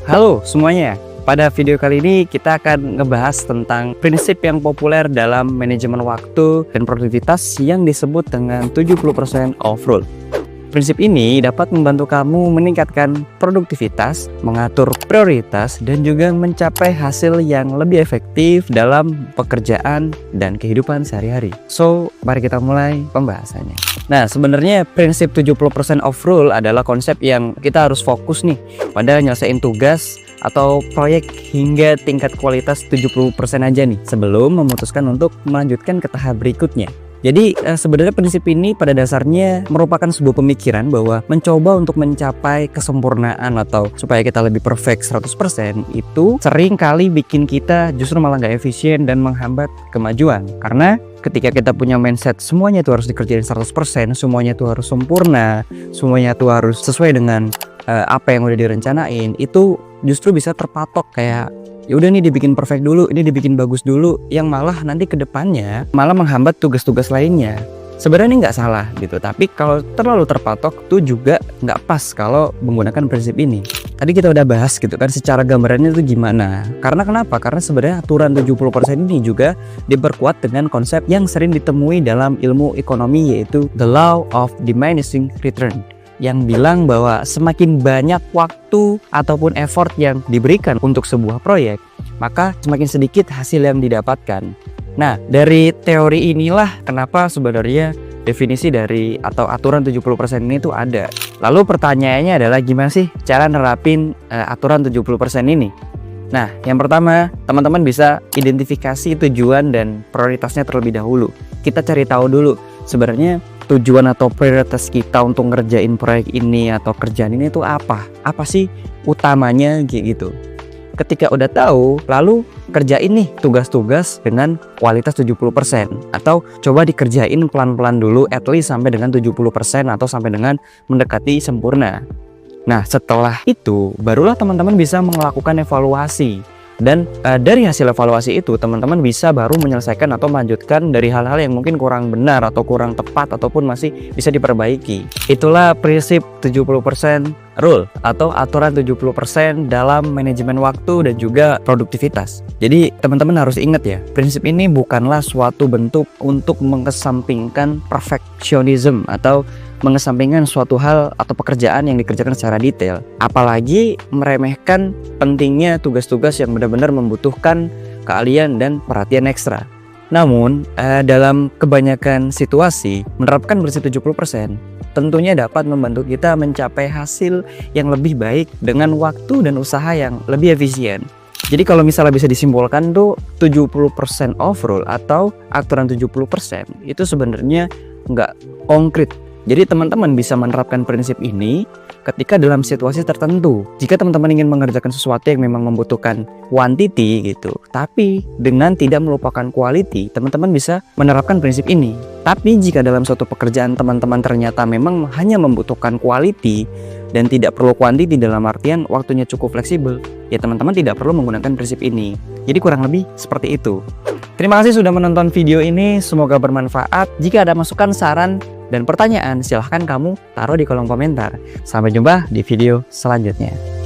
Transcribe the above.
Halo semuanya, pada video kali ini kita akan ngebahas tentang prinsip yang populer dalam manajemen waktu dan produktivitas yang disebut dengan 70% of rule. Prinsip ini dapat membantu kamu meningkatkan produktivitas, mengatur prioritas, dan juga mencapai hasil yang lebih efektif dalam pekerjaan dan kehidupan sehari-hari. So, mari kita mulai pembahasannya. Nah, sebenarnya prinsip 70% of rule adalah konsep yang kita harus fokus nih pada nyelesain tugas atau proyek hingga tingkat kualitas 70% aja nih sebelum memutuskan untuk melanjutkan ke tahap berikutnya. Jadi sebenarnya prinsip ini pada dasarnya merupakan sebuah pemikiran bahwa mencoba untuk mencapai kesempurnaan atau supaya kita lebih perfect 100% itu sering kali bikin kita justru malah nggak efisien dan menghambat kemajuan. Karena ketika kita punya mindset semuanya itu harus dikerjain 100%, semuanya itu harus sempurna, semuanya itu harus sesuai dengan apa yang udah direncanain, itu justru bisa terpatok kayak ya udah nih dibikin perfect dulu, ini dibikin bagus dulu, yang malah nanti ke depannya malah menghambat tugas-tugas lainnya. Sebenarnya ini nggak salah gitu, tapi kalau terlalu terpatok tuh juga nggak pas kalau menggunakan prinsip ini. Tadi kita udah bahas gitu kan secara gambarannya itu gimana. Karena kenapa? Karena sebenarnya aturan 70% ini juga diperkuat dengan konsep yang sering ditemui dalam ilmu ekonomi, yaitu the law of diminishing return, yang bilang bahwa semakin banyak waktu ataupun effort yang diberikan untuk sebuah proyek, maka semakin sedikit hasil yang didapatkan. Nah, dari teori inilah kenapa sebenarnya definisi dari atau aturan 70% ini tuh ada. Lalu pertanyaannya adalah gimana sih cara nerapin aturan 70% ini? Nah, yang pertama, teman-teman bisa identifikasi tujuan dan prioritasnya terlebih dahulu. Kita cari tahu dulu sebenarnya tujuan atau prioritas kita untuk ngerjain proyek ini atau kerjaan ini itu apa sih utamanya gitu. Ketika udah tahu, lalu kerjain nih tugas-tugas dengan kualitas 70% atau coba dikerjain pelan-pelan dulu at least sampai dengan 70% atau sampai dengan mendekati sempurna. Nah, setelah itu barulah teman-teman bisa melakukan evaluasi. Dan dari hasil evaluasi itu teman-teman bisa baru menyelesaikan atau melanjutkan dari hal-hal yang mungkin kurang benar atau kurang tepat ataupun masih bisa diperbaiki. Itulah prinsip 70% rule atau aturan 70% dalam manajemen waktu dan juga produktivitas. Jadi teman-teman harus ingat ya, prinsip ini bukanlah suatu bentuk untuk mengesampingkan perfectionism atau mengesampingkan suatu hal atau pekerjaan yang dikerjakan secara detail, apalagi meremehkan pentingnya tugas-tugas yang benar-benar membutuhkan keahlian dan perhatian ekstra. Namun dalam kebanyakan situasi menerapkan prinsip 70% tentunya dapat membantu kita mencapai hasil yang lebih baik dengan waktu dan usaha yang lebih efisien. Jadi kalau misalnya bisa disimpulkan tuh 70% of rule atau aturan 70% itu sebenarnya nggak konkret. Jadi teman-teman bisa menerapkan prinsip ini ketika dalam situasi tertentu. Jika teman-teman ingin mengerjakan sesuatu yang memang membutuhkan quantity gitu, tapi dengan tidak melupakan quality, teman-teman bisa menerapkan prinsip ini. Tapi jika dalam suatu pekerjaan teman-teman ternyata memang hanya membutuhkan quality dan tidak perlu quantity dalam artian waktunya cukup fleksibel, ya teman-teman tidak perlu menggunakan prinsip ini. Jadi kurang lebih seperti itu. Terima kasih sudah menonton video ini, semoga bermanfaat. Jika ada masukan, saran, dan pertanyaan, silahkan kamu taruh di kolom komentar. Sampai jumpa di video selanjutnya.